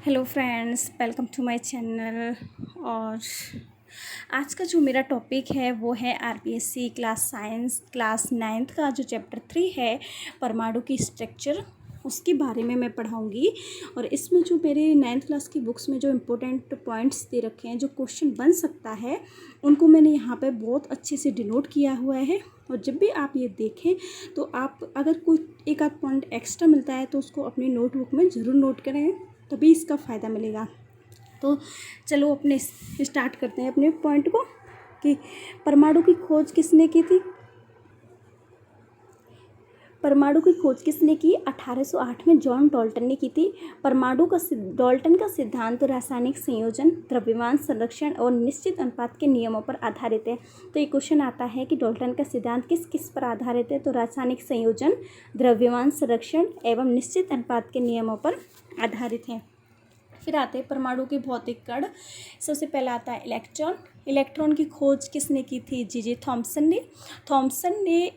Hello friends, welcome to my channel. और आज का जो मेरा टॉपिक है वो है RPSC class science class 9th का जो चैप्टर 3 है परमाणु की स्ट्रक्चर, उसके बारे में मैं पढ़ाऊंगी। और इसमें जो मेरे 9th क्लास की बुक्स में जो इम्पोर्टेंट पॉइंट्स दे रखे हैं, जो क्वेश्चन बन सकता है, उनको मैंने यहाँ पे बहुत अच्छे से डिनोट किया हुआ है। और जब भी आप ये देखें तो आप अगर कोई एक आध पॉइंट एक्स्ट्रा मिलता है तो उसको अपनी नोटबुक में ज़रूर नोट करें, तभी इसका फ़ायदा मिलेगा। तो चलो अपने स्टार्ट करते हैं अपने पॉइंट को कि परमाणु की खोज किसने की थी। परमाणु की खोज किसने की? 1808 में जॉन डाल्टन ने की थी। डाल्टन का सिद्धांत रासायनिक संयोजन, द्रव्यमान संरक्षण और निश्चित अनुपात के नियमों पर आधारित है। तो ये क्वेश्चन आता है कि डाल्टन का सिद्धांत किस किस पर आधारित है? तो रासायनिक संयोजन, द्रव्यमान संरक्षण एवं निश्चित अनुपात के नियमों पर आधारित है। फिर आते हैं परमाणु के भौतिक कण। सबसे पहला आता है इलेक्ट्रॉन। इलेक्ट्रॉन की खोज किसने की थी? जी थॉमसन ने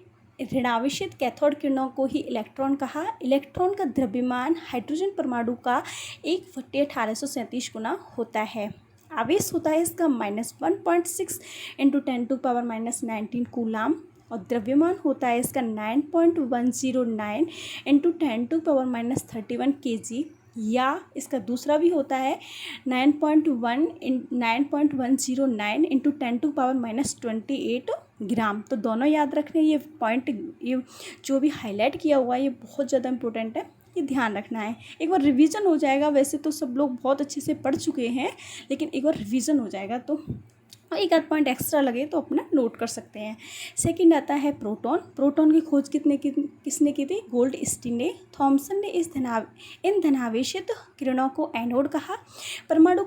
ऋणावेशित कैथोड किरणों को ही इलेक्ट्रॉन कहा। इलेक्ट्रॉन का द्रव्यमान हाइड्रोजन परमाणु का 1/1837 गुना होता है। आवेश होता है इसका -1.6 × 10⁻⁻19 कूलाम। और द्रव्यमान होता है इसका 9.109 × 10⁻31 kg, या इसका दूसरा भी होता है 9.109 × 10⁻28 ग्राम। तो दोनों याद रखने, ये पॉइंट, ये जो भी हाईलाइट किया हुआ है ये बहुत ज़्यादा इंपॉर्टेंट है, ये ध्यान रखना है। एक बार रिवीजन हो जाएगा, वैसे तो सब लोग बहुत अच्छे से पढ़ चुके हैं, लेकिन एक बार रिवीजन हो जाएगा तो एक आध पॉइंट एक्स्ट्रा लगे तो अपना नोट कर सकते हैं। सेकंड आता है प्रोटॉन। प्रोटॉन की खोज किसने की थी? गोल्डस्टीन ने। थॉमसन ने इन धनावेशित किरणों को एनोड कहा। प्रोटॉन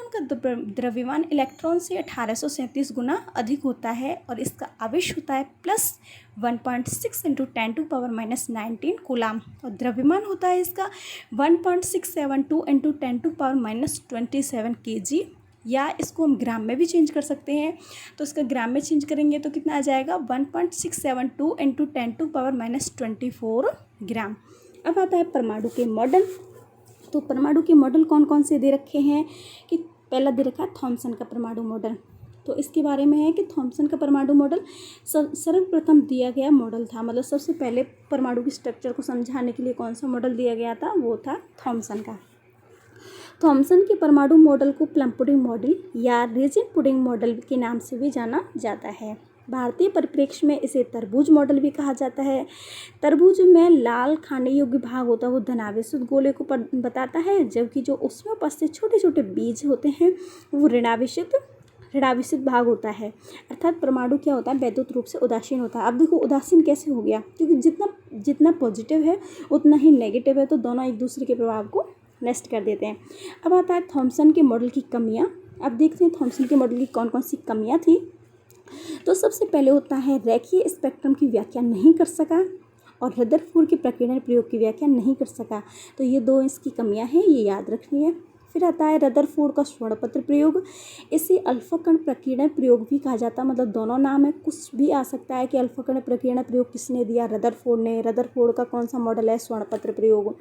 का द्रव्यमान इलेक्ट्रॉन से 1837 गुना अधिक होता है और इसका आवेश होता है +1.6 × 10⁻⁻19 कूलाम। और द्रव्यमान होता है इसका 1.672 × 10⁻⁻27 kg, या इसको हम ग्राम में भी चेंज कर सकते हैं। तो इसका ग्राम में चेंज करेंगे तो कितना आ जाएगा? 1.672 × 10⁻⁻24 ग्राम। अब आता है परमाणु के मॉडल। तो परमाणु के मॉडल कौन कौन से दे रखे हैं? कि पहला दे रखा है थॉमसन का परमाणु मॉडल। तो इसके बारे में है कि थॉमसन का परमाणु मॉडल सर्वप्रथम दिया गया मॉडल था। मतलब सबसे पहले परमाणु की स्ट्रक्चर को समझाने के लिए कौन सा मॉडल दिया गया था? वो था थॉमसन का। थॉमसन के परमाणु मॉडल को प्लम पुडिंग मॉडल या रेजिन पुडिंग मॉडल के नाम से भी जाना जाता है। भारतीय परिप्रेक्ष्य में इसे तरबूज मॉडल भी कहा जाता है। तरबूज में लाल खाने योग्य भाग होता है वो धनावेशित गोले को बताता है, जबकि जो उसमें उपस्थित छोटे छोटे बीज होते हैं वो ऋणावेशित भाग होता है। अर्थात परमाणु क्या होता है? वैद्युत रूप से उदासीन होता है। अब देखो उदासीन कैसे हो गया? क्योंकि जितना पॉजिटिव है उतना ही नेगेटिव है, तो दोनों एक दूसरे के प्रभाव को नष्ट कर देते हैं। अब आता है थॉमसन के मॉडल की कमियां। अब देखते हैं थॉमसन के मॉडल की कौन कौन सी कमियां थी। तो सबसे पहले होता है रेखीय स्पेक्ट्रम की व्याख्या नहीं कर सका और रदरफोर्ड के प्रकीर्णन प्रयोग की व्याख्या नहीं कर सका। तो ये दो इसकी कमियां हैं, ये याद रखनी है। फिर आता है रदरफोर्ड का स्वर्णपत्र प्रयोग। इसे अल्फा कण प्रकीर्णन प्रयोग भी कहा जाता है। मतलब दोनों नाम है, कुछ भी आ सकता है कि अल्फा कण प्रकीर्णन प्रयोग किसने दिया? रदरफोर्ड ने। रदरफोर्ड का कौन सा मॉडल है? स्वर्णपत्र प्रयोग।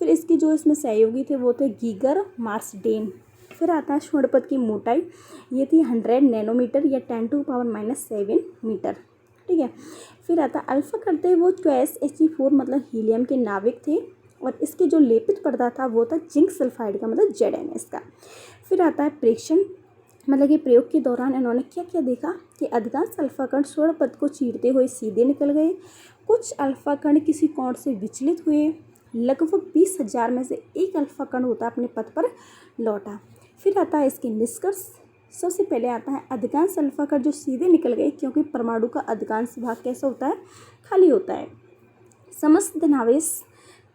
फिर इसके जो इसमें सहयोगी थे वो थे गीगर, मार्सडेन। फिर आता है स्वर्णपत्र की मोटाई, ये थी 100 नैनोमीटर या 10⁻⁻7 मीटर। ठीक है। फिर आता है अल्फा करते वो He4 मतलब हीलियम के नाविक थे, और इसके जो लेपित पदार्थ था वो था जिंक सल्फाइड का, मतलब ZnS का। फिर आता है प्रेक्षण, मतलब कि प्रयोग के दौरान इन्होंने क्या क्या देखा कि अधिकांश अल्फा कण स्वर्णपथ को चीरते हुए सीधे निकल गए, कुछ अल्फा कण किसी कोण से विचलित हुए, लगभग 20,000 में से एक अल्फा कण होता अपने पथ पर लौटा। फिर आता है इसके निष्कर्ष। सबसे पहले आता है अधिकांश अल्फा कण जो सीधे निकल गए, क्योंकि परमाणु का अधिकांश भाग कैसा होता है? खाली होता है। समस्त धनावेश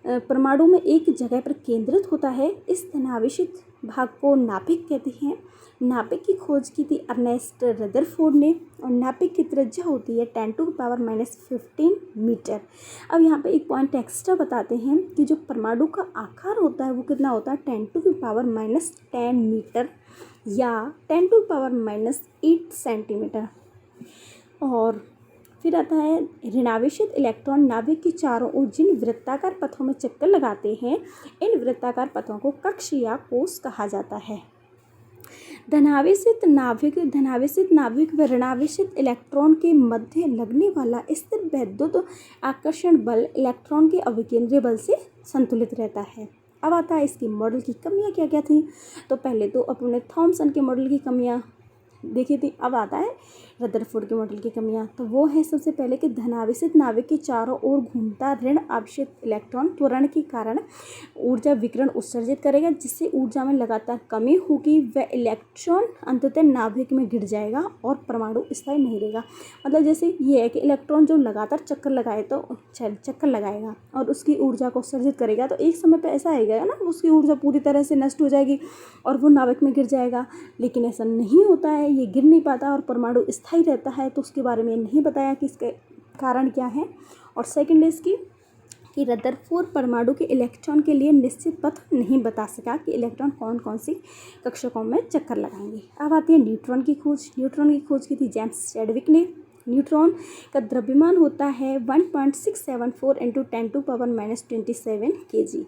परमाणु में एक जगह पर केंद्रित होता है। इस धनावेशित भाग को नाभिक कहते हैं। नाभिक की खोज की थी अर्नेस्ट रदरफोर्ड ने, और नाभिक की त्रिज्या होती है 10⁻⁻15 मीटर। अब यहाँ पे एक पॉइंट एक्स्ट्रा बताते हैं कि जो परमाणु का आकार होता है वो कितना होता है? 10⁻⁻10 मीटर या 10⁻⁸ सेंटीमीटर। और फिर आता है ऋणावेशित इलेक्ट्रॉन नाभिक के चारों ओर जिन वृत्ताकार पथों में चक्कर लगाते हैं, इन वृत्ताकार पथों को कक्ष या कोष कहा जाता है। धनावेशित नाभिक व ऋणावेशित इलेक्ट्रॉन के मध्य लगने वाला स्थिर वैद्युत आकर्षण बल इलेक्ट्रॉन के अभिकेंद्रीय बल से संतुलित रहता है। अब आता है इसकी मॉडल की कमियां क्या क्या थी। तो पहले तो अपने थॉमसन के मॉडल की कमियां देखी थी। अब आता है रदरफोर्ड के मॉडल की कमियां। तो वो है सबसे पहले कि धनावेशित नाभिक के चारों ओर घूमता ऋण आवेशित इलेक्ट्रॉन त्वरण के कारण ऊर्जा विकिरण उत्सर्जित करेगा, जिससे ऊर्जा में लगातार कमी होगी। वह इलेक्ट्रॉन अंततः नाभिक में गिर जाएगा और परमाणु स्थायी नहीं रहेगा। मतलब जैसे ये है कि इलेक्ट्रॉन जो लगातार चक्कर लगाएगा और उसकी ऊर्जा को उत्सर्जित करेगा, तो एक समय पर ऐसा आएगा ना, उसकी ऊर्जा पूरी तरह से नष्ट हो जाएगी और वो नाभिक में गिर जाएगा। लेकिन ऐसा नहीं होता है, ये गिर नहीं पाता और परमाणु स्थायी रहता है। तो उसके बारे में नहीं बताया कि इसके कारण क्या है। और सेकंड है इसकी कि रदरफोर्ड परमाणु के इलेक्ट्रॉन के लिए निश्चित पथ नहीं बता सका कि इलेक्ट्रॉन कौन कौन सी कक्षकों में चक्कर लगाएंगे। अब आती है न्यूट्रॉन की खोज। न्यूट्रॉन की खोज की थी जेम्स चैडविक ने। न्यूट्रॉन का द्रव्यमान होता है 1.674 × 10⁻⁻27 kg।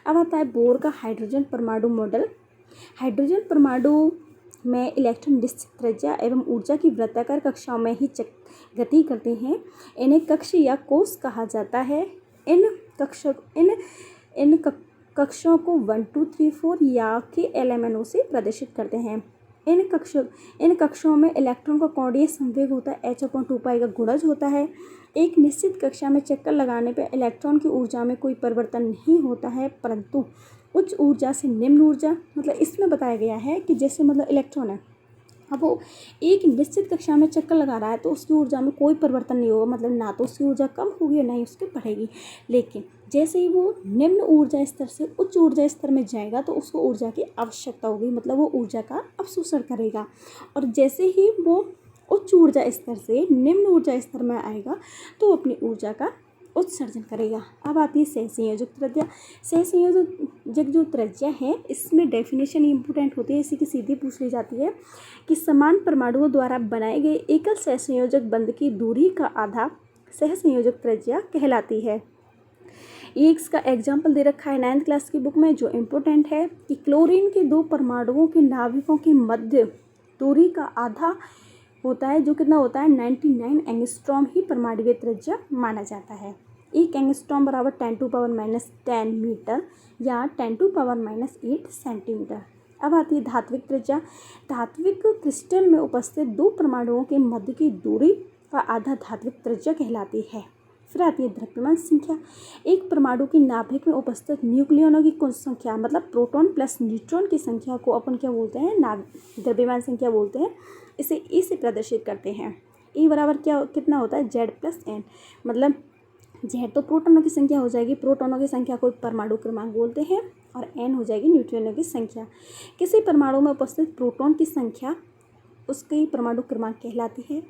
अब आता है बोर का हाइड्रोजन परमाणु मॉडल। हाइड्रोजन परमाणु में इलेक्ट्रॉन निश्चित त्रिज्या एवं ऊर्जा की वृत्ताकार कक्षाओं में ही गति करते हैं। इन्हें कक्ष या कोष कहा जाता है। इन कक्षों को 1 2 3 4 या के एलेमेनों से प्रदर्शित करते हैं। इन कक्षों में इलेक्ट्रॉन का कोणीय संवेग होता है, h/2π का गुणज होता है। एक निश्चित कक्षा में चक्कर लगाने पर इलेक्ट्रॉन की ऊर्जा में कोई परिवर्तन नहीं होता है, परंतु उच्च ऊर्जा से निम्न ऊर्जा, मतलब इसमें बताया गया है कि जैसे मतलब इलेक्ट्रॉन है, अब वो एक निश्चित कक्षा में चक्कर लगा रहा है तो उसकी ऊर्जा में कोई परिवर्तन नहीं होगा, मतलब ना तो उसकी ऊर्जा कम होगी और ना ही उसकी बढ़ेगी। लेकिन जैसे ही वो निम्न ऊर्जा स्तर से उच्च ऊर्जा स्तर में जाएगा तो उसको ऊर्जा की आवश्यकता होगी, मतलब वो ऊर्जा का अवशोषण करेगा। और जैसे ही वो उच्च ऊर्जा स्तर से निम्न ऊर्जा स्तर में आएगा तो अपनी ऊर्जा का उत्सर्जन करेगा। अब आती है सहसंयोजक त्रिज्या। सहसंयोजक जो त्रिज्या है, इसमें डेफिनेशन इंपॉर्टेंट होती है, इसी की सीधी पूछ ली जाती है कि समान परमाणुओं द्वारा बनाए गए एकल सहसंयोजक बंध की दूरी का आधा सहसंयोजक त्रिज्या कहलाती है। ये इसका एग्जाम्पल दे रखा है 9th क्लास की बुक में, जो इम्पोर्टेंट है कि क्लोरीन के 2 परमाणुओं के नाभिकों के मध्य दूरी का आधा होता है, जो कितना होता है 99 एंगस्ट्रॉम ही परमाणुीय त्रिज्या माना जाता है। 1 एंगस्ट्रॉम बराबर 10⁻10 मीटर या 10⁻8 सेंटीमीटर। अब आती है धात्विक त्रिज्या। धात्विक क्रिस्टल में उपस्थित 2 परमाणुओं के मध्य की दूरी का आधा धात्विक त्रिज्या कहलाती है। फिर आती है द्रव्यमान संख्या। एक परमाणु की नाभिक में उपस्थित न्यूक्लियनों की कुल संख्या, मतलब प्रोटॉन प्लस न्यूट्रॉन की संख्या को अपन क्या बोलते हैं, द्रव्यमान संख्या बोलते हैं। इसे ई से प्रदर्शित करते हैं। ई बराबर कितना होता है, Z+N, मतलब Z तो प्रोटॉनों की संख्या हो जाएगी, प्रोटॉनों की संख्या को परमाणु क्रमांक बोलते हैं, और N हो जाएगी न्यूट्रॉनों की संख्या। किसी परमाणु में उपस्थित प्रोटॉन की संख्या उसकी परमाणु क्रमांक कहलाती है।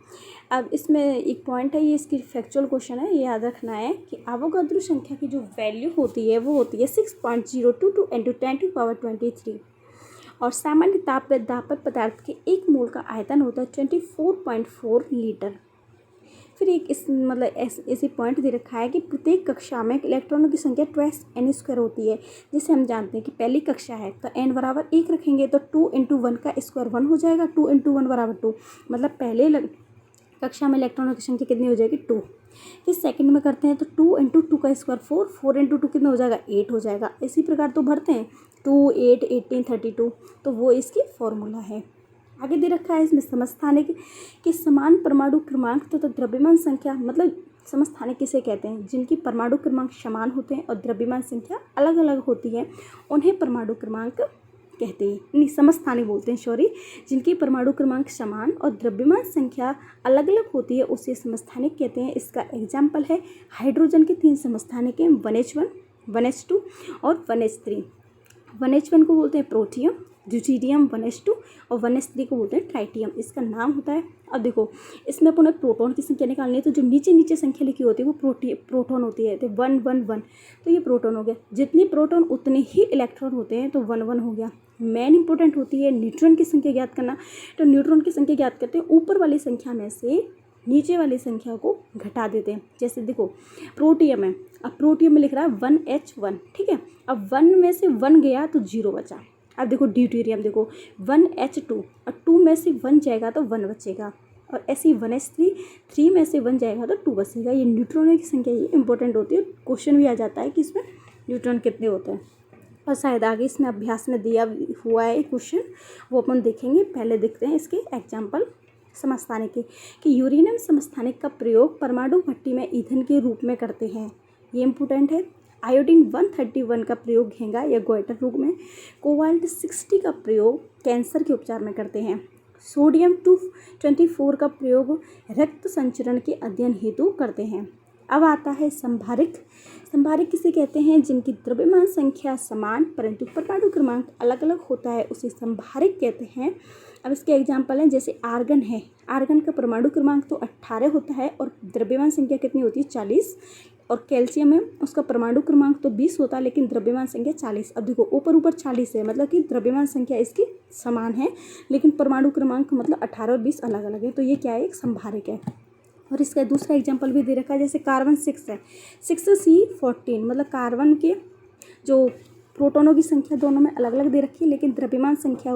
अब इसमें एक पॉइंट है, ये इसकी फैक्चुअल क्वेश्चन है, ये याद रखना है कि एवोगाद्रो संख्या की जो वैल्यू होती है वो होती है 6.022 × 10⁻23 और सामान्य दापक पदार्थ के 1 मोल का आयतन होता है 24.4 लीटर। फिर एक ऐसी पॉइंट दे रखा है कि प्रत्येक कक्षा में इलेक्ट्रॉनों की संख्या 2n² होती है, जिसे हम जानते हैं कि पहली कक्षा है तो n बराबर 1 रखेंगे तो 2 × 1 का स्क्वायर 1 हो जाएगा, 2 × 1 बराबर 2, मतलब पहले कक्षा में इलेक्ट्रॉनों की संख्या कितनी हो जाएगी 2। फिर सेकंड में करते हैं तो 2 × 2 का स्क्वायर 4, 4 × 2 कितना हो जाएगा 8 हो जाएगा। इसी प्रकार तो भरते हैं 2 8 18 32, तो वो इसकी फॉर्मूला है। आगे दे रखा है इसमें समस्थानिक कि समान परमाणु क्रमांक तथा द्रव्यमान संख्या, मतलब समस्थानिक किसे कहते हैं, जिनकी परमाणु क्रमांक समान होते हैं और द्रव्यमान संख्या अलग अलग होती है, उन्हें परमाणु क्रमांक कहते हैं, नहीं समस्थानिक बोलते हैं, सॉरी, जिनकी परमाणु क्रमांक समान और द्रव्यमान संख्या अलग अलग होती है उसे समस्थानिक कहते हैं। इसका एग्जाम्पल है हाइड्रोजन के 3 समस्थानिक हैं, 1H1 1H2 और 1H3। 1H1 को बोलते हैं प्रोटियम, ड्यूटीरियम 1H2 और 1H3 को बोलते हैं ट्राइटियम, इसका नाम होता है। अब देखो इसमें अपन प्रोटॉन की संख्या निकालनी है, तो जो नीचे संख्या लिखी होती है वो प्रोटॉन होती है, तो 1 1 1, तो ये प्रोटॉन हो गया। जितने प्रोटॉन उतने ही इलेक्ट्रॉन होते हैं, तो 1 1 हो गया। मेन इंपॉर्टेंट होती है न्यूट्रॉन की संख्या ज्ञात करना, तो न्यूट्रॉन की संख्या ज्ञात करते हैं ऊपर वाली संख्या में से नीचे वाली संख्या को घटा देते हैं। जैसे देखो प्रोटियम है, अब प्रोटियम में लिख रहा है 1H1, ठीक है। अब 1 में से 1 गया तो 0 बचा। अब देखो ड्यूटेरियम, देखो 1H2 और 2 में से 1 जाएगा तो 1 बचेगा, और ऐसे ही 1H3, 3 में से 1 जाएगा तो 2 बचेगा। ये न्यूट्रॉनों की संख्या ये इंपॉर्टेंट होती है, क्वेश्चन भी आ जाता है कि इसमें न्यूट्रॉन कितने होते हैं, और शायद आगे इसमें अभ्यास में दिया हुआ है क्वेश्चन, वो अपन देखेंगे। पहले देखते हैं इसके एग्जाम्पल समस्थानिक के, कि यूरेनियम समस्थानिक का प्रयोग परमाणु भट्टी में ईंधन के रूप में करते हैं, ये इंपॉर्टेंट है। आयोडीन 131 का प्रयोग घेंगा या गोइटर रोग में, कोबाल्ट 60 का प्रयोग कैंसर के उपचार में करते हैं, सोडियम 224 का प्रयोग रक्त संचरण के अध्ययन हेतु करते हैं। अब आता है संभारिक। संभारिक किसे कहते हैं? जिनकी द्रव्यमान संख्या समान परंतु परमाणु क्रमांक अलग अलग होता है, उसे संभारिक कहते हैं। अब इसके एग्जाम्पल हैं, जैसे आर्गन है, आर्गन का परमाणु क्रमांक तो 18 होता है और द्रव्यमान संख्या कितनी होती है? 40। और कैल्शियम है, उसका परमाणु क्रमांक तो 20 होता है लेकिन द्रव्यमान संख्या 40। अब देखो ऊपर 40 है, मतलब कि द्रव्यमान संख्या इसकी समान है लेकिन परमाणु क्रमांक मतलब 18 और 20 अलग अलग है, तो ये क्या है? एक संभारिक है। और इसका दूसरा एग्जाम्पल भी दे रखा है, जैसे कार्बन 6 है, 6C14, मतलब कार्बन के जो प्रोटॉनों की संख्या दोनों में अलग अलग दे रखी है लेकिन द्रव्यमान संख्या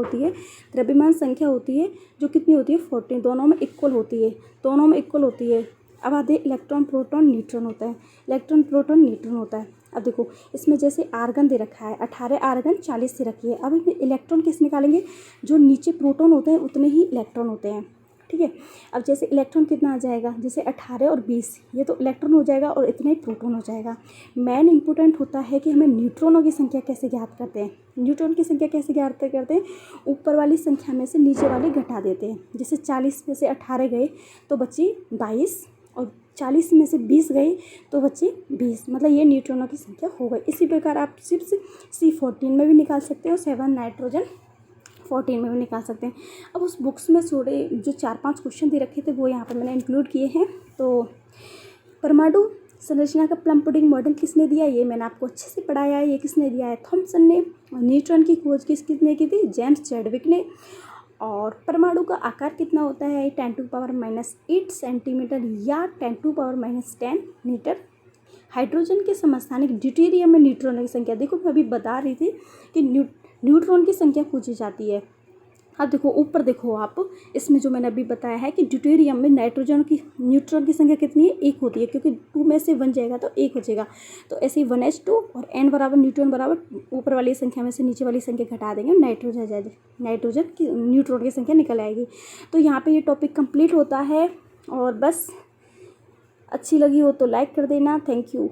होती है जो कितनी होती है? 14, दोनों में इक्वल होती है। अब आते इलेक्ट्रॉन प्रोटॉन न्यूट्रॉन होता है, इलेक्ट्रॉन प्रोटॉन न्यूट्रॉन होता है। अब देखो इसमें जैसे आर्गन दे रखा है, 18 आर्गन 40 से रखी है। अब इसमें इलेक्ट्रॉन किस निकालेंगे? जो नीचे प्रोटॉन होते हैं उतने ही इलेक्ट्रॉन होते हैं, ठीक है। अब जैसे इलेक्ट्रॉन कितना आ जाएगा? जैसे 18 और 20, ये तो इलेक्ट्रॉन हो जाएगा और इतना ही प्रोटॉन हो जाएगा। मेन इंपॉर्टेंट होता है कि हमें न्यूट्रॉनों की संख्या कैसे ज्ञात करते हैं। न्यूट्रॉन की संख्या कैसे ज्ञात करते हैं? ऊपर वाली संख्या में से नीचे वाली घटा देते हैं। जैसे 40 में से 18 गए तो बची 22, और 40 में से 20 गए तो बचे 20, मतलब ये न्यूट्रॉनों की संख्या हो गई। इसी प्रकार आप सिर्फ C14 में भी निकाल सकते हो, 7 नाइट्रोजन 14 में भी निकाल सकते हैं। अब उस बुक्स में थोड़े जो 4-5 क्वेश्चन दे रखे थे वो यहाँ पर मैंने इंक्लूड किए हैं। तो परमाणु संरचना का प्लम पुडिंग मॉडल किसने दिया? ये मैंने आपको अच्छे से पढ़ाया है। ये किसने दिया है? थॉमसन ने। और न्यूट्रॉन की खोज किसने की थी? जेम्स चैडविक ने। और परमाणु का आकार कितना होता है? 10⁻⁸ सेंटीमीटर या 10⁻⁻10 मीटर। हाइड्रोजन के समस्थानिक ड्यूटेरियम में न्यूट्रॉनों की संख्या, देखो मैं अभी बता रही थी कि न्यूट्रॉन की संख्या पूछी जाती है। अब देखो ऊपर देखो आप, इसमें जो मैंने अभी बताया है कि ड्यूटेरियम में न्यूट्रॉन की संख्या कितनी है? 1 होती है, क्योंकि 2 में से 1 जाएगा तो 1 बचेगा। तो ऐसे ही 1H2 और n बराबर न्यूट्रॉन बराबर ऊपर वाली संख्या में से नीचे वाली संख्या घटा देंगे, नाइट्रोजन की न्यूट्रॉन की संख्या निकल आएगी। तो यहाँ पे ये टॉपिक कंप्लीट होता है। और बस अच्छी लगी हो तो लाइक कर देना। Thank you.